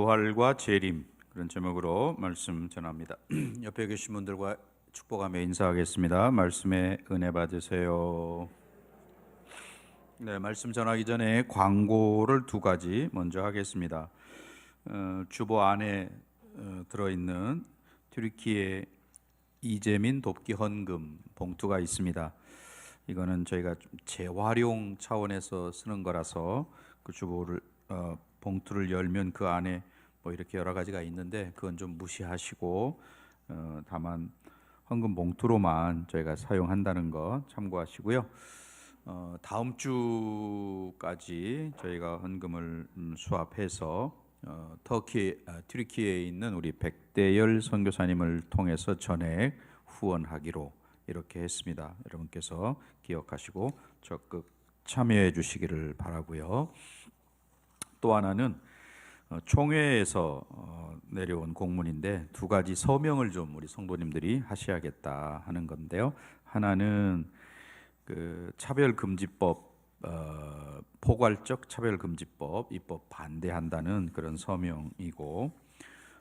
부활과 재림, 그런 제목으로 말씀 전합니다. 옆에 계신 분들과 축복하며 인사하겠습니다. 말씀에 은혜 받으세요. 네, 말씀 전하기 전에 광고를 두 가지 먼저 하겠습니다. 주보 안에 들어있는 튀르키예 이재민 돕기 헌금 봉투가 있습니다. 이거는 저희가 좀 재활용 차원에서 쓰는 거라서 그 주보를 봉투를 열면 그 안에 뭐 이렇게 여러 가지가 있는데 그건 좀 무시하시고 다만 헌금 봉투로만 저희가 사용한다는 거 참고하시고요. 다음 주까지 저희가 헌금을 수합해서 튀르키예에 있는 우리 백대열 선교사님을 통해서 전액 후원하기로 이렇게 했습니다. 여러분께서 기억하시고 적극 참여해 주시기를 바라고요. 또 하나는 총회에서 내려온 공문인데 두 가지 서명을 좀 우리 성도님들이 하셔야겠다 하는 건데요. 하나는 그 차별금지법, 포괄적 차별금지법 입법 반대한다는 그런 서명이고,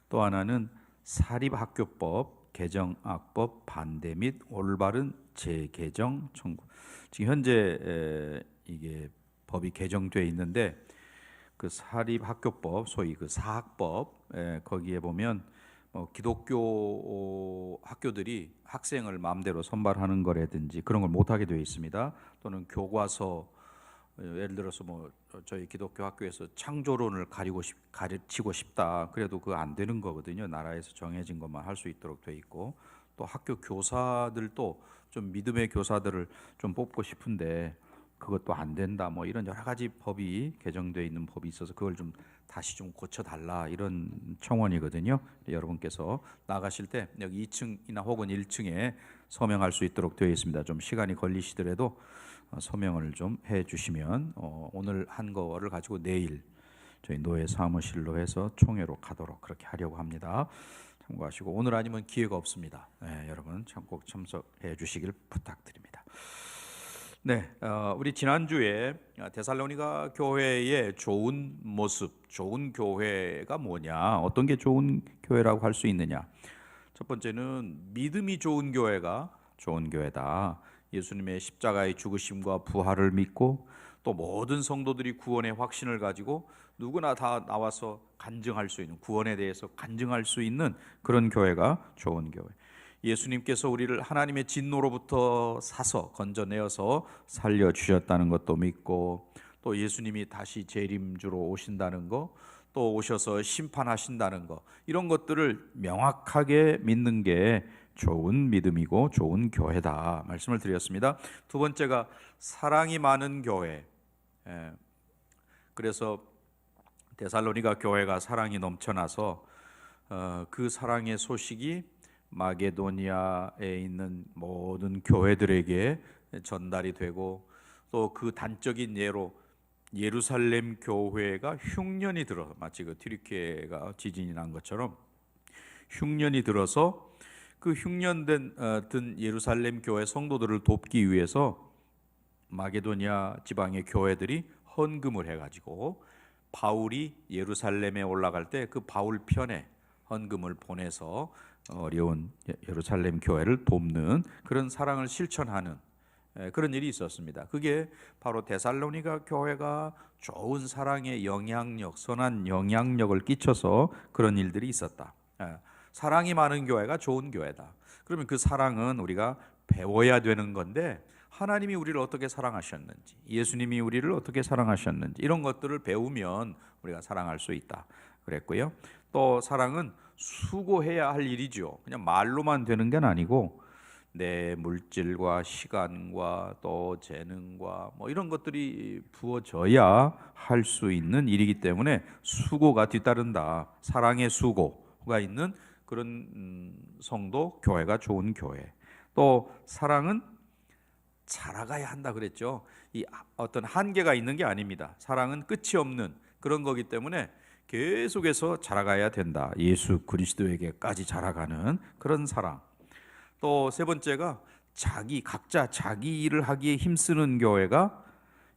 또 하나는 사립학교법 개정악법 반대 및 올바른 재개정 청구. 지금 현재 이게 법이 개정돼 있는데 그 사립학교법, 소위 그 사학법, 거기에 보면 기독교 학교들이 학생을 마음대로 선발하는 거라든지 그런 걸 못하게 되어 있습니다. 또는 교과서, 예를 들어서 저희 기독교 학교에서 창조론을 가르치고 싶다, 그래도 그거 안 되는 거거든요. 나라에서 정해진 것만 할 수 있도록 되어 있고, 또 학교 교사들도 좀 믿음의 교사들을 좀 뽑고 싶은데 그것도 안 된다, 이런 여러 가지 법이 개정되어 있는 법이 있어서 그걸 좀 다시 좀 고쳐달라, 이런 청원이거든요. 여러분께서 나가실 때 여기 2층이나 혹은 1층에 서명할 수 있도록 되어 있습니다. 좀 시간이 걸리시더라도 서명을 좀 해주시면 오늘 한 거를 가지고 내일 저희 노예 사무실로 해서 총회로 가도록 그렇게 하려고 합니다. 참고하시고 오늘 아니면 기회가 없습니다. 여러분 꼭 참석해 주시길 부탁드립니다. 네, 우리 지난주에 데살로니가 교회의 좋은 모습, 좋은 교회가 뭐냐, 어떤 게 좋은 교회라고 할 수 있느냐. 첫 번째는 믿음이 좋은 교회가 좋은 교회다. 예수님의 십자가의 죽으심과 부활을 믿고 또 모든 성도들이 구원의 확신을 가지고 누구나 다 나와서 간증할 수 있는, 구원에 대해서 간증할 수 있는 그런 교회가 좋은 교회. 예수님께서 우리를 하나님의 진노로부터 사서 건져내어서 살려주셨다는 것도 믿고, 또 예수님이 다시 재림주로 오신다는 거, 또 오셔서 심판하신다는 거, 이런 것들을 명확하게 믿는 게 좋은 믿음이고 좋은 교회다 말씀을 드렸습니다. 두 번째가 사랑이 많은 교회. 그래서 데살로니가 교회가 사랑이 넘쳐나서 그 사랑의 소식이 마게도니아에 있는 모든 교회들에게 전달이 되고, 또 그 단적인 예로 예루살렘 교회가 흉년이 들어, 마치 그 튀르키예가 지진이 난 것처럼 흉년이 들어서 그 흉년된 든 예루살렘 교회 성도들을 돕기 위해서 마게도니아 지방의 교회들이 헌금을 해가지고 바울이 예루살렘에 올라갈 때 그 바울 편에 헌금을 보내서 어려운 예루살렘 교회를 돕는 그런 사랑을 실천하는 그런 일이 있었습니다. 그게 바로 데살로니가 교회가 좋은 사랑의 영향력, 선한 영향력을 끼쳐서 그런 일들이 있었다. 사랑이 많은 교회가 좋은 교회다. 그러면 그 사랑은 우리가 배워야 되는 건데, 하나님이 우리를 어떻게 사랑하셨는지, 예수님이 우리를 어떻게 사랑하셨는지 이런 것들을 배우면 우리가 사랑할 수 있다 그랬고요. 또 사랑은 수고해야 할 일이죠. 그냥 말로만 되는 게 아니고 내 물질과 시간과 또 재능과 이런 것들이 부어져야 할 수 있는 일이기 때문에 수고가 뒤따른다. 사랑의 수고가 있는 그런 성도 교회가 좋은 교회. 또 사랑은 자라가야 한다 그랬죠. 이 어떤 한계가 있는 게 아닙니다. 사랑은 끝이 없는 그런 거기 때문에 계속해서 자라가야 된다. 예수 그리스도에게까지 자라가는 그런 사랑. 또 세 번째가 각자 자기 일을 하기에 힘쓰는 교회가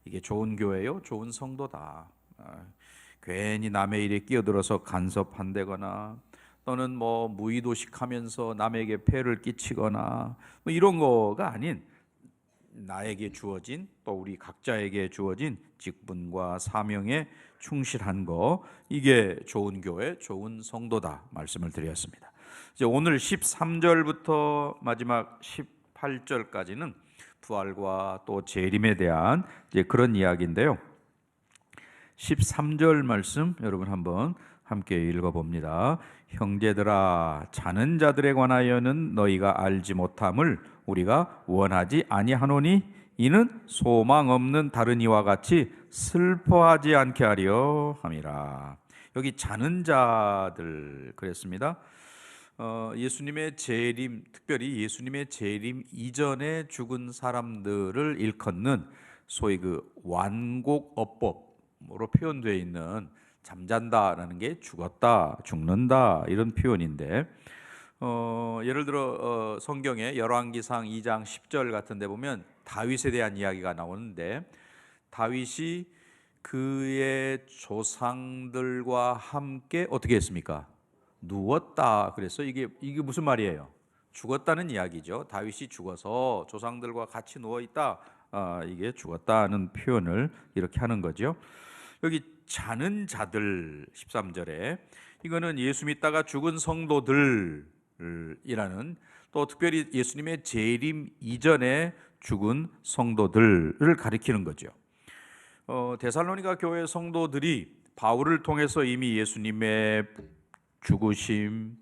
이게 좋은 교회요, 좋은 성도다. 괜히 남의 일에 끼어들어서 간섭한다거나 또는 뭐 무의도식하면서 남에게 폐를 끼치거나 뭐 이런 거가 아닌 나에게 주어진 또 우리 각자에게 주어진 직분과 사명에 충실한 거, 이게 좋은 교회, 좋은 성도다 말씀을 드렸습니다. 이제 오늘 13절부터 마지막 18절까지는 부활과 또 재림에 대한 이제 그런 이야기인데요. 13절 말씀 여러분 한번 함께 읽어봅니다. 형제들아, 자는 자들에 관하여는 너희가 알지 못함을 우리가 원하지 아니하노니 이는 소망 없는 다른 이와 같이 슬퍼하지 않게 하려 함이라. 여기 자는 자들 그랬습니다. 예수님의 재림, 특별히 예수님의 재림 이전에 죽은 사람들을 일컫는 소위 그 완곡어법으로 표현되어 있는 잠잔다라는 게 죽었다, 죽는다 이런 표현인데, 예를 들어 성경에 열왕기상 2장 10절 같은 데 보면 다윗에 대한 이야기가 나오는데, 다윗이 그의 조상들과 함께 어떻게 했습니까? 누웠다 그래서 이게 무슨 말이에요? 죽었다는 이야기죠. 다윗이 죽어서 조상들과 같이 누워 있다, 이게 죽었다는 표현을 이렇게 하는 거죠. 여기 자는 자들 13절에 이거는 예수 믿다가 죽은 성도들이라는, 또 특별히 예수님의 재림 이전에 죽은 성도들을 가리키는 거죠. 데살로니가 교회 성도들이 바울을 통해서 이미 예수님의 죽으심,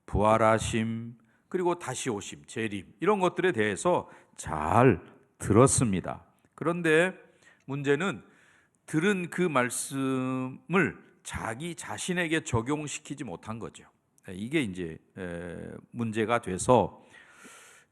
부활하심, 그리고 다시 오심, 재림 이런 것들에 대해서 잘 들었습니다. 그런데 문제는 들은 그 말씀을 자기 자신에게 적용시키지 못한 거죠. 이게 이제 문제가 돼서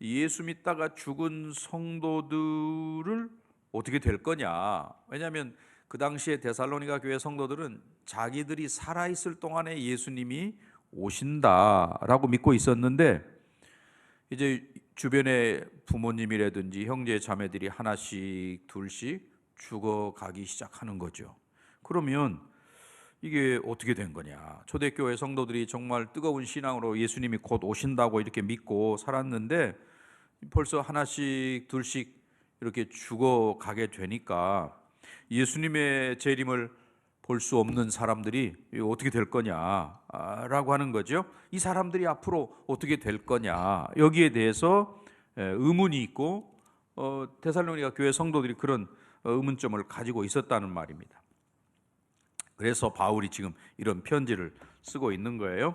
예수 믿다가 죽은 성도들을 어떻게 될 거냐. 왜냐하면 그 당시에 데살로니가 교회 성도들은 자기들이 살아있을 동안에 예수님이 오신다라고 믿고 있었는데, 이제 주변에 부모님이라든지 형제 자매들이 하나씩 둘씩 죽어가기 시작하는 거죠. 그러면 이게 어떻게 된 거냐. 초대교회 성도들이 정말 뜨거운 신앙으로 예수님이 곧 오신다고 이렇게 믿고 살았는데 벌써 하나씩 둘씩 이렇게 죽어가게 되니까 예수님의 재림을 볼 수 없는 사람들이 어떻게 될 거냐라고 하는 거죠. 이 사람들이 앞으로 어떻게 될 거냐, 여기에 대해서 의문이 있고, 데살로니가 교회 성도들이 그런 의문점을 가지고 있었다는 말입니다. 그래서 바울이 지금 이런 편지를 쓰고 있는 거예요.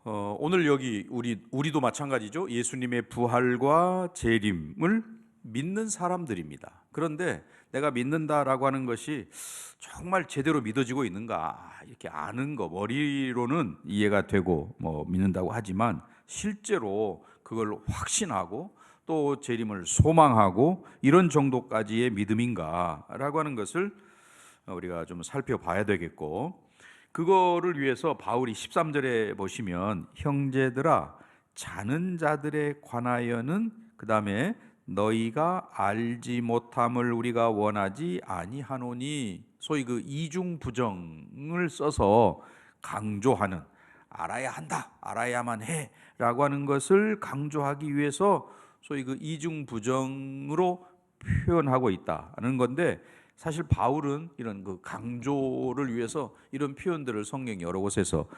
오늘 여기 우리도 마찬가지죠. 예수님의 부활과 재림을 믿는 사람들입니다. 그런데 내가 믿는다라고 하는 것이 정말 제대로 믿어지고 있는가, 이렇게 아는 거, 머리로는 이해가 되고 뭐 믿는다고 하지만 실제로 그걸 확신하고 또 재림을 소망하고 이런 정도까지의 믿음인가라고 하는 것을 우리가 좀 살펴봐야 되겠고, 그거를 위해서 바울이 13절에 보시면 형제들아, 자는 자들에 관하여는 그 다음에 너희가 알지 못함을 우리가 원하지 아니하노니, 소위 그 이중부정을 써서 강조하는, 알아야 한다, 알아야만 해 라고 하는 것을 강조하기 위해서 소위 그 이중부정으로 표현하고 있다는 건데, 사실 바울은 이런 그 강조를 위해서 이런 표현들을 성경 여러 곳에서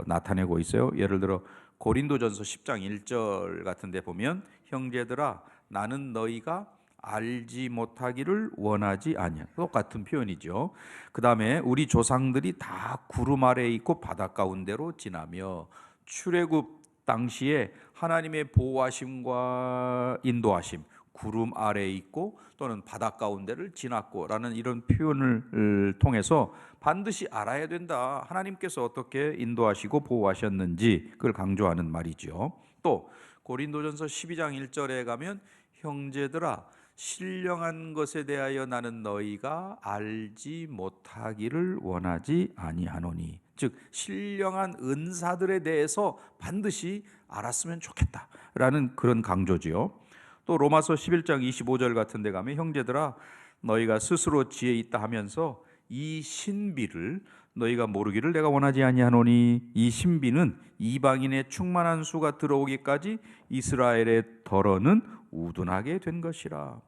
나타내고 있어요. 예를 들어 고린도전서 10장 1절 같은 데 보면 형제들아, 나는 너희가 알지 못하기를 원하지 아니하. 똑같은 표현이죠. 그 다음에 우리 조상들이 다 구름 아래에 있고 바다 가운데로 지나며 출애굽 당시에 하나님의 보호하심과 인도하심, 구름 아래에 있고 또는 바다 가운데를 지났고라는 이런 표현을 통해서 반드시 알아야 된다. 하나님께서 어떻게 인도하시고 보호하셨는지 그걸 강조하는 말이죠. 또 고린도전서 12장 1절에 가면 형제들아, 신령한 것에 대하여 나는 너희가 알지 못하기를 원하지 아니하노니, 즉 신령한 은사들에 대해서 반드시 알았으면 좋겠다라는 그런 강조지요. 또 로마서 11장 25절 같은 데 가면 형제들아, 너희가 스스로 지혜 있다 하면서 이 신비를 너희가 모르기를 내가 원하지 아니하노니 이 신비는 이방인의 충만한 수가 들어오기까지 이스라엘의 덜어는 우둔하게 된 것이라.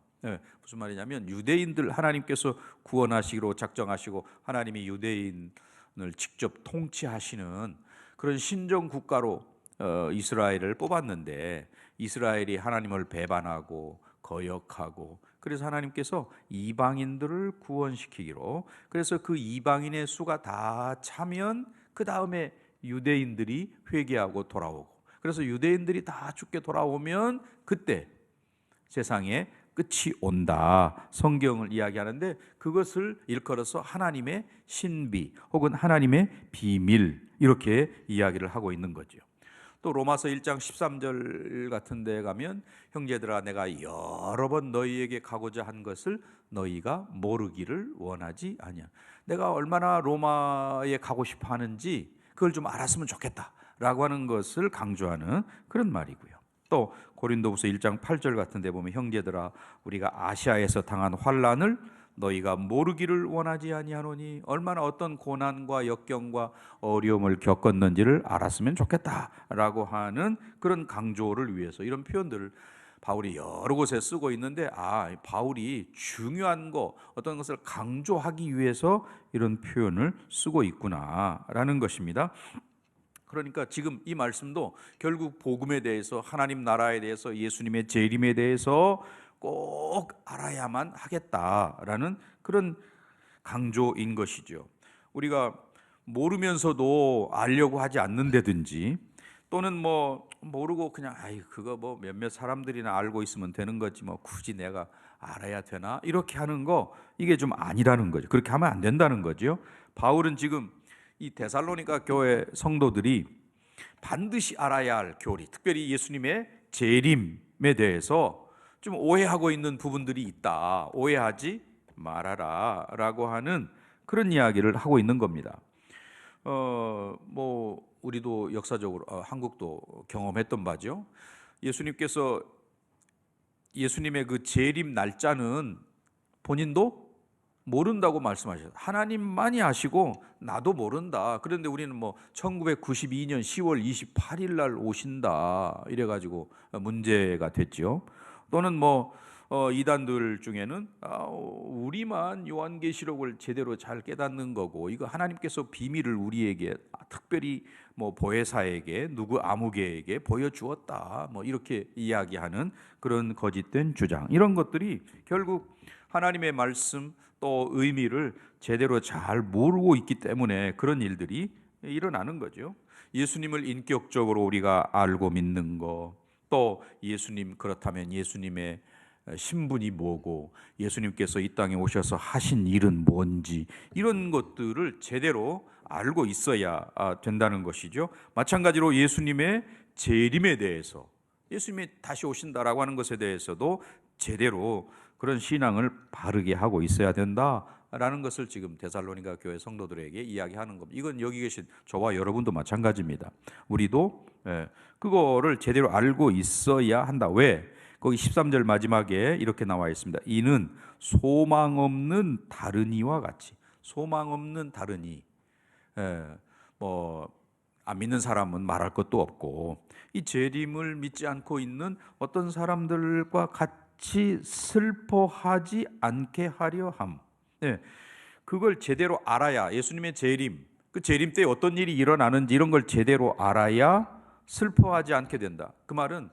무슨 말이냐면 유대인들 하나님께서 구원하시기로 작정하시고 하나님이 유대인을 직접 통치하시는 그런 신정 국가로 이스라엘을 뽑았는데 이스라엘이 하나님을 배반하고 거역하고 그래서 하나님께서 이방인들을 구원시키기로 그래서 그 이방인의 수가 다 차면 그 다음에 유대인들이 회개하고 돌아오고 그래서 유대인들이 다 죽게 돌아오면 그때 세상에 끝이 온다. 성경을 이야기하는데 그것을 일컬어서 하나님의 신비 혹은 하나님의 비밀 이렇게 이야기를 하고 있는 거죠. 또 로마서 1장 13절 같은 데 가면 형제들아 내가 여러 번 너희에게 가고자 한 것을 너희가 모르기를 원하지 아니야. 내가 얼마나 로마에 가고 싶어 하는지 그걸 좀 알았으면 좋겠다 라고 하는 것을 강조하는 그런 말이고요. 또 고린도후서 1장 8절 같은 데 보면 형제들아 우리가 아시아에서 당한 환난을 너희가 모르기를 원하지 아니하노니 얼마나 어떤 고난과 역경과 어려움을 겪었는지를 알았으면 좋겠다라고 하는 그런 강조를 위해서 이런 표현들을 바울이 여러 곳에 쓰고 있는데 바울이 중요한 거 어떤 것을 강조하기 위해서 이런 표현을 쓰고 있구나라는 것입니다. 그러니까 지금 이 말씀도 결국 복음에 대해서 하나님 나라에 대해서 예수님의 재림에 대해서 꼭 알아야만 하겠다라는 그런 강조인 것이죠. 우리가 모르면서도 알려고 하지 않는다든지 또는 뭐 모르고 그냥 그거 뭐 몇몇 사람들이나 알고 있으면 되는 거지 뭐 굳이 내가 알아야 되나 이렇게 하는 거 이게 좀 아니라는 거죠. 그렇게 하면 안 된다는 거죠. 바울은 지금 이 데살로니가 교회 성도들이 반드시 알아야 할 교리, 특별히 예수님의 재림에 대해서 좀 오해하고 있는 부분들이 있다. 오해하지 말아라 라고 하는 그런 이야기를 하고 있는 겁니다. 뭐 우리도 역사적으로 한국도 경험했던 바죠. 예수님께서 예수님의 그 재림 날짜는 본인도 모른다고 말씀하셨어요. 하나님만이 아시고 나도 모른다. 그런데 우리는 뭐 1992년 10월 28일 날 오신다 이래가지고 문제가 됐죠. 또는 뭐 이단들 중에는 우리만 요한계시록을 제대로 잘 깨닫는 거고 이거 하나님께서 비밀을 우리에게 특별히 뭐 보혜사에게 누구 아무개에게 보여주었다 뭐 이렇게 이야기하는 그런 거짓된 주장 이런 것들이 결국 하나님의 말씀 또 의미를 제대로 잘 모르고 있기 때문에 그런 일들이 일어나는 거죠. 예수님을 인격적으로 우리가 알고 믿는 거, 또 예수님 그렇다면 예수님의 신분이 뭐고 예수님께서 이 땅에 오셔서 하신 일은 뭔지 이런 것들을 제대로 알고 있어야 된다는 것이죠. 마찬가지로 예수님의 재림에 대해서 예수님이 다시 오신다라고 하는 것에 대해서도 제대로 그런 신앙을 바르게 하고 있어야 된다라는 것을 지금 데살로니가 교회 성도들에게 이야기하는 겁니다. 이건 여기 계신 저와 여러분도 마찬가지입니다. 우리도 그거를 제대로 알고 있어야 한다. 왜? 거기 13절 마지막에 이렇게 나와 있습니다. 이는 소망 없는 다른이와 같이 소망 없는 다른이 안 믿는 사람은 말할 것도 없고 이 재림을 믿지 않고 있는 어떤 사람들과 같이 슬퍼하지 않게 하려 함. 그걸 제대로 알아야 예수님의 재림, 그 재림 때 어떤 일이 일어나는지 이런 걸 제대로 알아야 슬퍼하지 않게 된다. 그 말은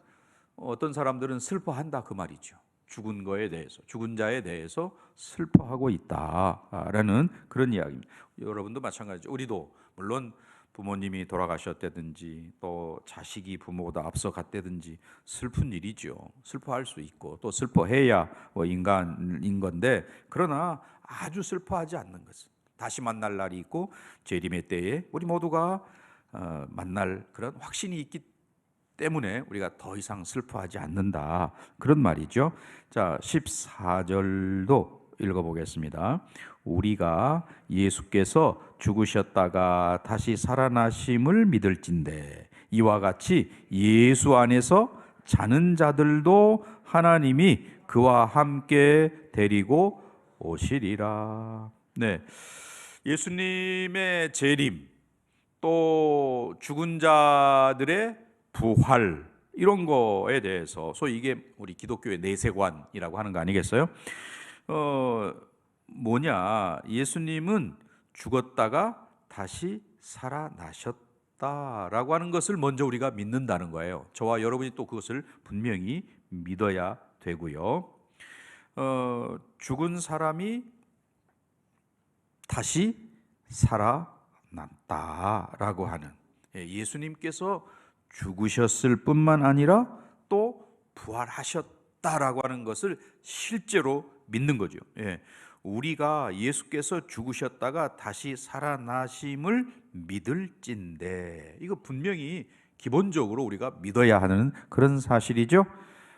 어떤 사람들은 슬퍼한다 그 말이죠. 죽은 거에 대해서, 죽은 자에 대해서 슬퍼하고 있다라는 그런 이야기입니다. 여러분도 마찬가지죠. 우리도 물론 부모님이 돌아가셨다든지 또 자식이 부모보다 앞서갔다든지 슬픈 일이죠. 슬퍼할 수 있고 또 슬퍼해야 인간인 건데 그러나 아주 슬퍼하지 않는 것은 다시 만날 날이 있고 재림의 때에 우리 모두가 만날 그런 확신이 있기 때문에 우리가 더 이상 슬퍼하지 않는다 그런 말이죠. 자 14절도 읽어보겠습니다. 우리가 예수께서 죽으셨다가 다시 살아나심을 믿을진대 이와 같이 예수 안에서 자는 자들도 하나님이 그와 함께 데리고 오시리라. 네, 예수님의 재림, 또 죽은 자들의 부활, 이런 거에 대해서 소위 이게 우리 기독교의 내세관이라고 하는 거 아니겠어요? 뭐냐, 예수님은 죽었다가 다시 살아나셨다라고 하는 것을 먼저 우리가 믿는다는 거예요. 저와 여러분이 또 그것을 분명히 믿어야 되고요. 죽은 사람이 다시 살아났다라고 하는, 예수님께서 죽으셨을 뿐만 아니라 또 부활하셨다라고 하는 것을 실제로 믿는 거죠. 우리가 예수께서 죽으셨다가 다시 살아나심을 믿을진데, 이거 분명히 기본적으로 우리가 믿어야 하는 그런 사실이죠.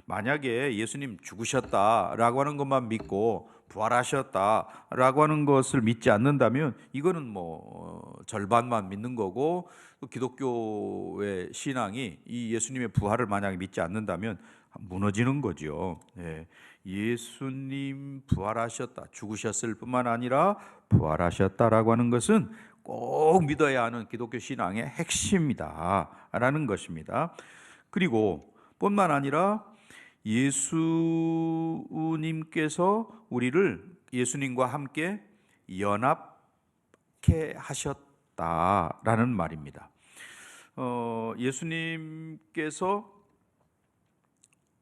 만약에 예수님 죽으셨다라고 하는 것만 믿고 부활하셨다라고 하는 것을 믿지 않는다면 이거는 절반만 믿는 거고, 기독교의 신앙이 이 예수님의 부활을 만약에 믿지 않는다면 무너지는 거죠. 예수님 부활하셨다, 죽으셨을 뿐만 아니라 부활하셨다라고 하는 것은 꼭 믿어야 하는 기독교 신앙의 핵심이다라는 것입니다. 그리고 뿐만 아니라 예수님께서 우리를 예수님과 함께 연합케 하셨다라는 말입니다. 예수님께서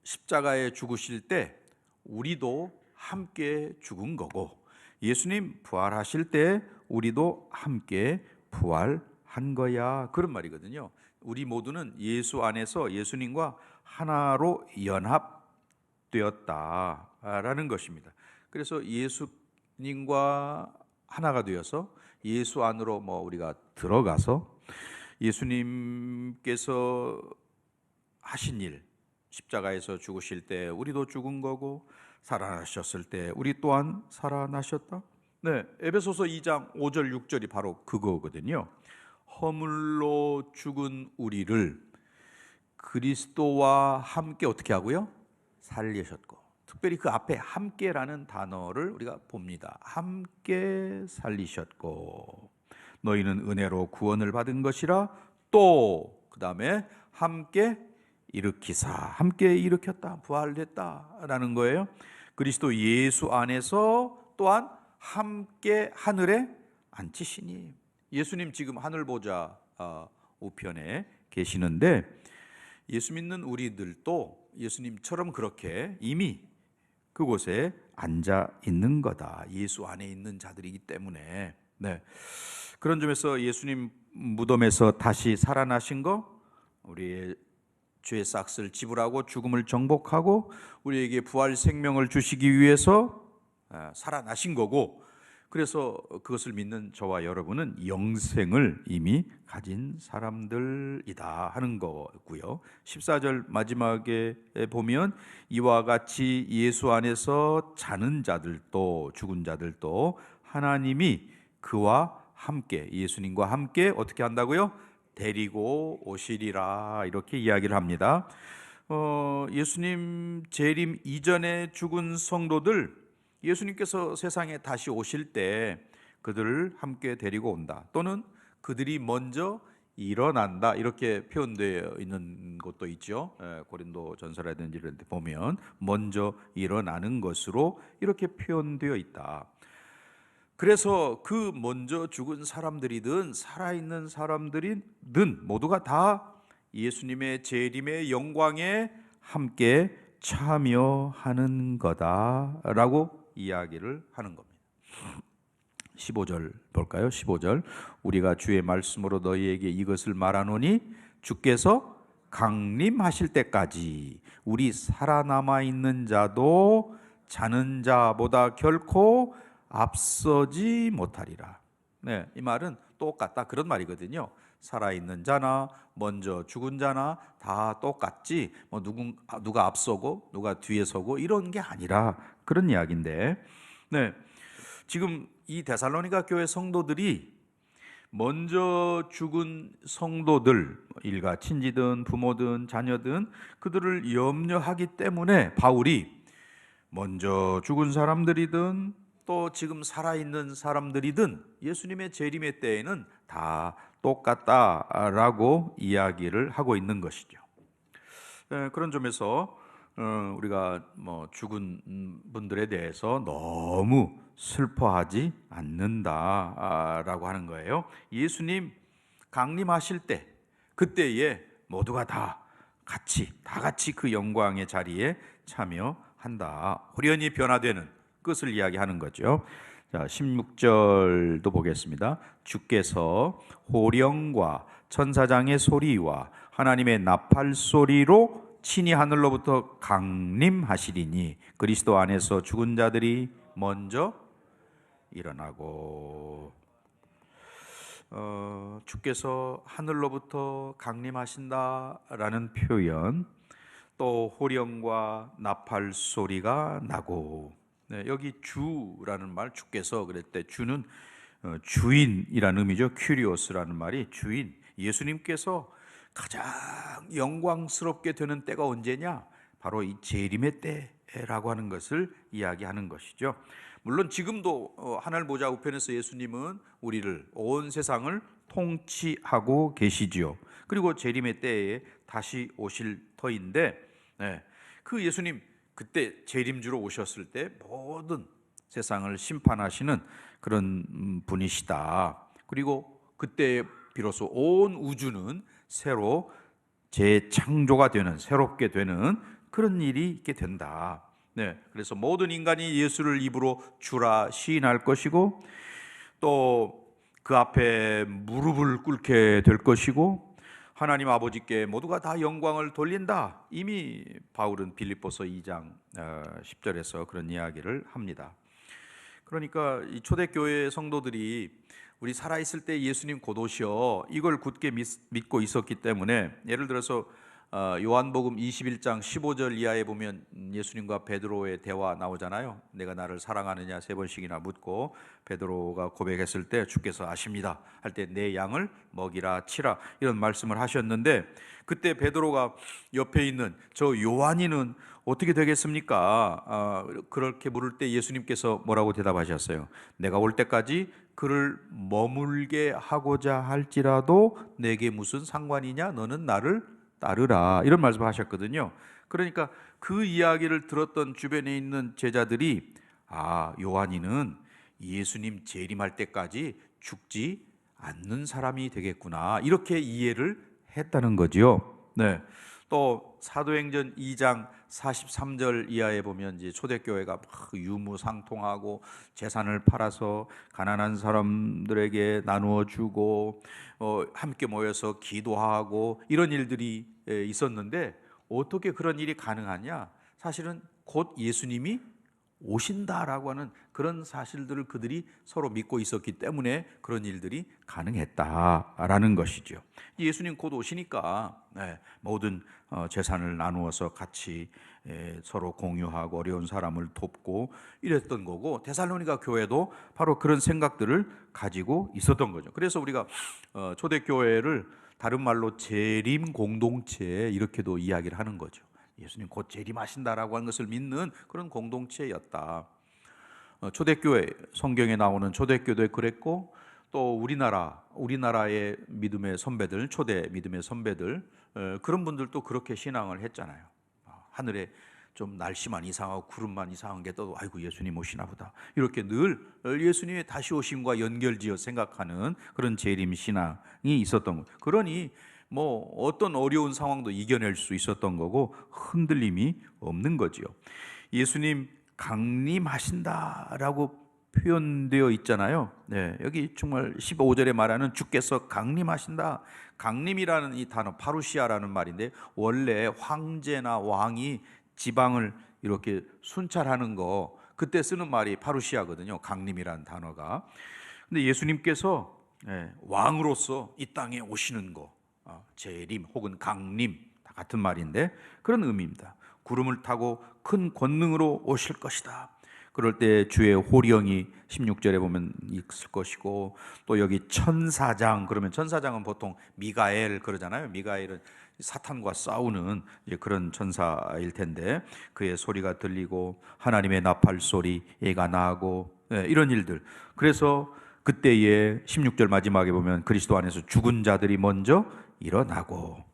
십자가에 죽으실 때 우리도 함께 죽은 거고, 예수님 부활하실 때 우리도 함께 부활한 거야, 그런 말이거든요. 우리 모두는 예수 안에서 예수님과 하나로 연합되었다라는 것입니다. 그래서 예수님과 하나가 되어서 예수 안으로 우리가 들어가서 예수님께서 하신 일, 십자가에서 죽으실 때 우리도 죽은 거고, 살아나셨을 때 우리 또한 살아나셨다. 네, 에베소서 2장 5절 6절이 바로 그거거든요. 허물로 죽은 우리를 그리스도와 함께 어떻게 하고요? 살리셨고, 특별히 그 앞에 함께라는 단어를 우리가 봅니다. 함께 살리셨고, 너희는 은혜로 구원을 받은 것이라, 또 그 다음에 함께 일으키사, 함께 일으켰다, 부활됐다라는 거예요. 그리스도 예수 안에서 또한 함께 하늘에 앉히시니, 예수님 지금 하늘 보좌 우편에 계시는데, 예수 믿는 우리들도 예수님처럼 그렇게 이미 그곳에 앉아 있는 거다. 예수 안에 있는 자들이기 때문에. 네. 그런 점에서 예수님 무덤에서 다시 살아나신 거, 우리의 죄의 싹을 지불하고 죽음을 정복하고 우리에게 부활 생명을 주시기 위해서 살아나신 거고, 그래서 그것을 믿는 저와 여러분은 영생을 이미 가진 사람들이다 하는 거고요. 14절 마지막에 보면 이와 같이 예수 안에서 자는 자들도, 죽은 자들도 하나님이 그와 함께, 예수님과 함께 어떻게 한다고요? 데리고 오시리라, 이렇게 이야기를 합니다. 예수님 재림 이전에 죽은 성도들, 예수님께서 세상에 다시 오실 때 그들을 함께 데리고 온다, 또는 그들이 먼저 일어난다, 이렇게 표현되어 있는 것도 있죠. 고린도 전서라든지 이런 데 보면 먼저 일어나는 것으로 이렇게 표현되어 있다. 그래서 그 먼저 죽은 사람들이든 살아있는 사람들이든 모두가 다 예수님의 재림의 영광에 함께 참여하는 거다라고 이야기를 하는 겁니다. 15절 볼까요? 15절, 우리가 주의 말씀으로 너희에게 이것을 말하노니 주께서 강림하실 때까지 우리 살아남아 있는 자도 자는 자보다 결코 앞서지 못하리라. 네, 이 말은 똑같다, 그런 말이거든요. 살아있는 자나 먼저 죽은 자나 다 똑같지, 누가 앞서고 누가 뒤에 서고 이런 게 아니라, 그런 이야기인데, 네, 지금 이 데살로니가 교회 성도들이 먼저 죽은 성도들, 일가 친지든 부모든 자녀든 그들을 염려하기 때문에 바울이 먼저 죽은 사람들이든 또 지금 살아있는 사람들이든 예수님의 재림의 때에는 다 똑같다라고 이야기를 하고 있는 것이죠. 그런 점에서 우리가 죽은 분들에 대해서 너무 슬퍼하지 않는다라고 하는 거예요. 예수님 강림하실 때, 그때에 모두가 다 같이 그 영광의 자리에 참여한다. 호련히 변화되는 것을 이야기하는 거죠. 자, 16절도 보겠습니다. 주께서 호령과 천사장의 소리와 하나님의 나팔 소리로 친히 하늘로부터 강림하시리니 그리스도 안에서 죽은 자들이 먼저 일어나고. 주께서 하늘로부터 강림하신다라는 표현, 또 호령과 나팔 소리가 나고. 여기 주라는 말, 주께서 그럴 때 주는 주인이라는 의미죠. 큐리오스라는 말이 주인. 예수님께서 가장 영광스럽게 되는 때가 언제냐? 바로 이 재림의 때라고 하는 것을 이야기하는 것이죠. 물론 지금도 하늘 보좌 우편에서 예수님은 우리를, 온 세상을 통치하고 계시지요. 그리고 재림의 때에 다시 오실 터인데, 그 예수님 그때 재림주로 오셨을 때 모든 세상을 심판하시는 그런 분이시다. 그리고 그때 비로소 온 우주는 새로 재창조가 되는, 새롭게 되는 그런 일이 있게 된다. 그래서 모든 인간이 예수를 입으로 주라 시인할 것이고, 또 그 앞에 무릎을 꿇게 될 것이고, 하나님 아버지께 모두가 다 영광을 돌린다. 이미 바울은 빌립보서 2장 10절에서 그런 이야기를 합니다. 그러니까 이 초대교회 성도들이 우리 살아있을 때 예수님 곧 오시어 이걸 굳게 믿고 있었기 때문에, 예를 들어서 요한복음 21장 15절 이하에 보면 예수님과 베드로의 대화 나오잖아요. 내가 나를 사랑하느냐 3번씩이나 묻고 베드로가 고백했을 때 주께서 아십니다 할 때 내 양을 먹이라 치라 이런 말씀을 하셨는데, 그때 베드로가 옆에 있는 저 요한이는 어떻게 되겠습니까? 그렇게 물을 때 예수님께서 뭐라고 대답하셨어요? 내가 올 때까지 그를 머물게 하고자 할지라도 내게 무슨 상관이냐? 너는 나를 따르라. 이런 말씀을 하셨거든요. 그러니까 그 이야기를 들었던 주변에 있는 제자들이, 요한이는 예수님 재림할 때까지 죽지 않는 사람이 되겠구나, 이렇게 이해를 했다는 거지요. 또 사도행전 2장 43절 이하에 보면 이제 초대교회가 막 유무상통하고 재산을 팔아서 가난한 사람들에게 나누어 주고 함께 모여서 기도하고 이런 일들이 있었는데, 어떻게 그런 일이 가능하냐? 사실은 곧 예수님이 오신다라고 하는 그런 사실들을 그들이 서로 믿고 있었기 때문에 그런 일들이 가능했다라는 것이죠. 예수님 곧 오시니까 모든 재산을 나누어서 같이 서로 공유하고 어려운 사람을 돕고 이랬던 거고, 데살로니가 교회도 바로 그런 생각들을 가지고 있었던 거죠. 그래서 우리가 초대교회를 다른 말로 재림 공동체 이렇게도 이야기를 하는 거죠. 예수님 곧 재림하신다라고 하는 것을 믿는 그런 공동체였다. 초대교회, 성경에 나오는 초대교회도 그랬고, 또 우리나라의 믿음의 선배들, 초대 믿음의 선배들, 그런 분들도 그렇게 신앙을 했잖아요. 하늘에 좀 날씨만 이상하고 구름만 이상한 게 떠도 아이고 예수님 오시나 보다, 이렇게 늘 예수님의 다시 오심과 연결지어 생각하는 그런 재림 신앙이 있었던 거예요. 그러니 어떤 어려운 상황도 이겨낼 수 있었던 거고 흔들림이 없는 거지요. 예수님 강림하신다라고 표현되어 있잖아요. 여기 정말 15절에 말하는 주께서 강림하신다. 강림이라는 이 단어 파루시아라는 말인데, 원래 황제나 왕이 지방을 이렇게 순찰하는 거 그때 쓰는 말이 파루시아거든요. 강림이라는 단어가. 근데 예수님께서 왕으로서 이 땅에 오시는 거, 재림 혹은 강림 다 같은 말인데 그런 의미입니다. 구름을 타고 큰 권능으로 오실 것이다. 그럴 때 주의 호령이 16절에 보면 있을 것이고, 또 여기 천사장, 그러면 천사장은 보통 미가엘 그러잖아요. 미가엘은 사탄과 싸우는 그런 천사일 텐데, 그의 소리가 들리고 하나님의 나팔 소리가 나고, 이런 일들. 그래서 그때에 16절 마지막에 보면 그리스도 안에서 죽은 자들이 먼저 일어나고,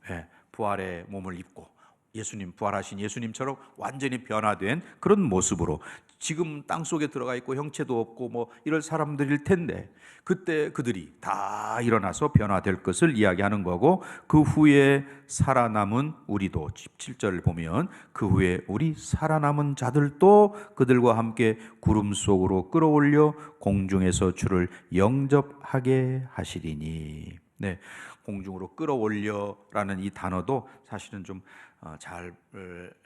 부활의 몸을 입고 예수님, 부활하신 예수님처럼 완전히 변화된 그런 모습으로, 지금 땅속에 들어가 있고 형체도 없고 뭐 이럴 사람들일 텐데, 그때 그들이 다 일어나서 변화될 것을 이야기하는 거고, 그 후에 살아남은 우리도 17절을 보면 그 후에 우리 살아남은 자들도 그들과 함께 구름 속으로 끌어올려 공중에서 주를 영접하게 하시리니. 네, 공중으로 끌어올려라는 이 단어도 사실은 좀 잘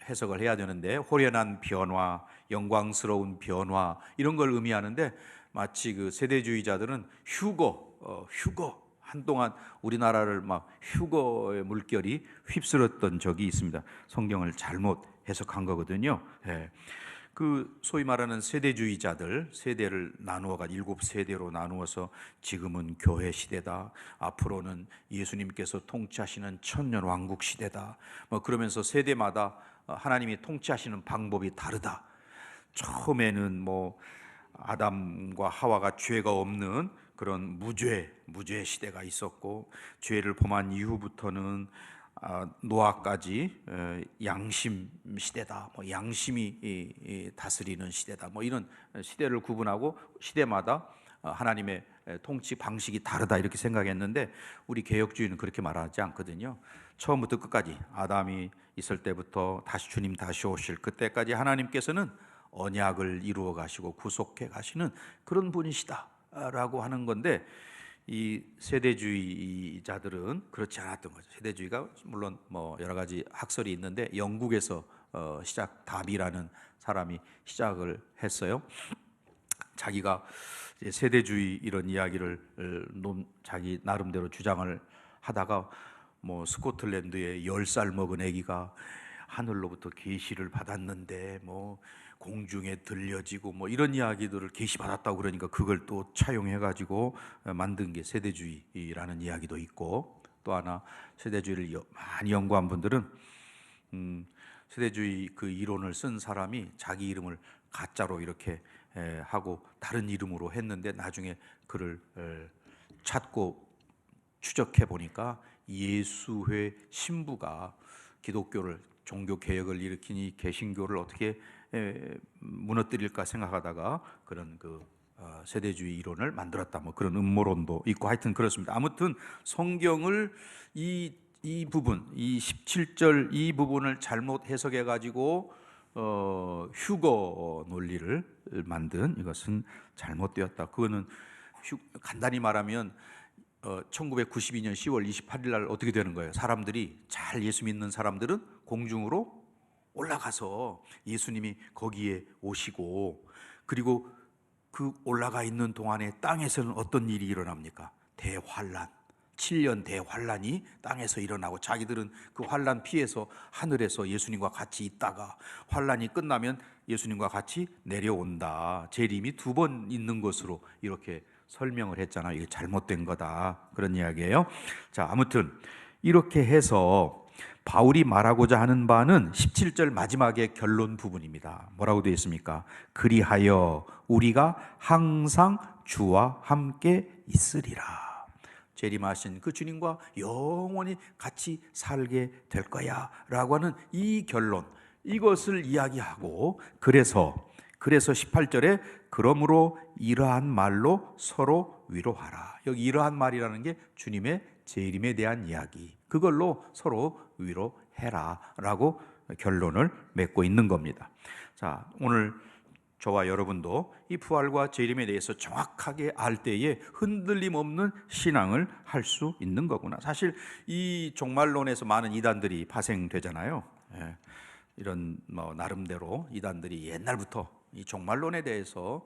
해석을 해야 되는데, 호련한 변화, 영광스러운 변화, 이런 걸 의미하는데, 마치 그 세대주의자들은 휴거 한동안 우리나라를 막 휴거의 물결이 휩쓸었던 적이 있습니다. 성경을 잘못 해석한 거거든요. 그 소위 말하는 세대주의자들, 세대를 나누어가 7세대로 나누어서 지금은 교회 시대다, 앞으로는 예수님께서 통치하시는 천년 왕국 시대다, 뭐 그러면서 세대마다 하나님이 통치하시는 방법이 다르다. 처음에는 뭐 아담과 하와가 죄가 없는 그런 무죄 시대가 있었고, 죄를 범한 이후부터는 노아까지 양심 시대다, 뭐 양심이 다스리는 시대다, 뭐 이런 시대를 구분하고 시대마다 하나님의 통치 방식이 다르다, 이렇게 생각했는데, 우리 개혁주의는 그렇게 말하지 않거든요. 처음부터 끝까지 아담이 있을 때부터 주님 다시 오실 그때까지 하나님께서는 언약을 이루어 가시고 구속해 가시는 그런 분이시다라고 하는 건데, 이 세대주의자들은 그렇지 않았던 거죠. 세대주의가 물론 뭐 여러 가지 학설이 있는데, 영국에서 다비라는 사람이 시작을 했어요. 자기가 세대주의 이런 이야기를 자기 나름대로 주장을 하다가, 뭐 스코틀랜드에 10살 먹은 아기가 하늘로부터 계시를 받았는데 뭐 공중에 들려지고 뭐 이런 이야기들을 계시받았다고, 그러니까 그걸 또 차용해 가지고 만든 게 세대주의라는 이야기도 있고, 또 하나 세대주의를 많이 연구한 분들은 세대주의 그 이론을 쓴 사람이 자기 이름을 가짜로 이렇게 하고 다른 이름으로 했는데, 나중에 그를 찾고 추적해 보니까 예수회 신부가 기독교를, 종교 개혁을 일으킨 이 개신교를 어떻게 무너뜨릴까 생각하다가 그런 그 세대주의 이론을 만들었다, 뭐 그런 음모론도 있고, 하여튼 그렇습니다. 아무튼 성경을 이 부분, 이 17절 이 부분을 잘못 해석해 가지고 휴거 논리를 만든 이것은 잘못되었다. 그거는 간단히 말하면 1992년 10월 28일 날 어떻게 되는 거예요? 사람들이, 잘 예수 믿는 사람들은 공중으로 올라가서 예수님이 거기에 오시고, 그리고 그 올라가 있는 동안에 땅에서는 어떤 일이 일어납니까? 대환란, 7년 대환란이 땅에서 일어나고, 자기들은 그 환란 피해서 하늘에서 예수님과 같이 있다가 환란이 끝나면 예수님과 같이 내려온다. 재림이 2번 있는 것으로 이렇게 설명을 했잖아요. 이게 잘못된 거다, 그런 이야기예요. 자, 아무튼 이렇게 해서 바울이 말하고자 하는 바는 17절 마지막의 결론 부분입니다. 뭐라고 되어 있습니까? 그리하여 우리가 항상 주와 함께 있으리라. 재림하신 그 주님과 영원히 같이 살게 될 거야 라고 하는 이 결론, 이것을 이야기하고, 그래서 18절에 그러므로 이러한 말로 서로 위로하라. 여기 이러한 말이라는 게 주님의 재림에 대한 이야기, 그걸로 서로 위로해라 라고 결론을 맺고 있는 겁니다. 자, 오늘 저와 여러분도 이 부활과 재림에 대해서 정확하게 알 때에 흔들림 없는 신앙을 할 수 있는 거구나. 사실 이 종말론에서 많은 이단들이 파생되잖아요. 이런 뭐 나름대로 이단들이 옛날부터 이 종말론에 대해서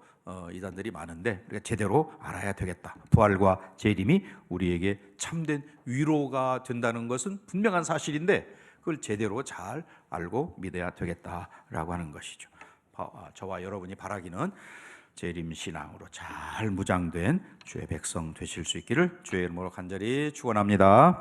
이단들이 많은데, 우리가 제대로 알아야 되겠다. 부활과 재림이 우리에게 참된 위로가 된다는 것은 분명한 사실인데, 그걸 제대로 잘 알고 믿어야 되겠다라고 하는 것이죠. 저와 여러분이 바라기는 재림 신앙으로 잘 무장된 주의 백성 되실 수 있기를 주의 이름으로 간절히 축원합니다.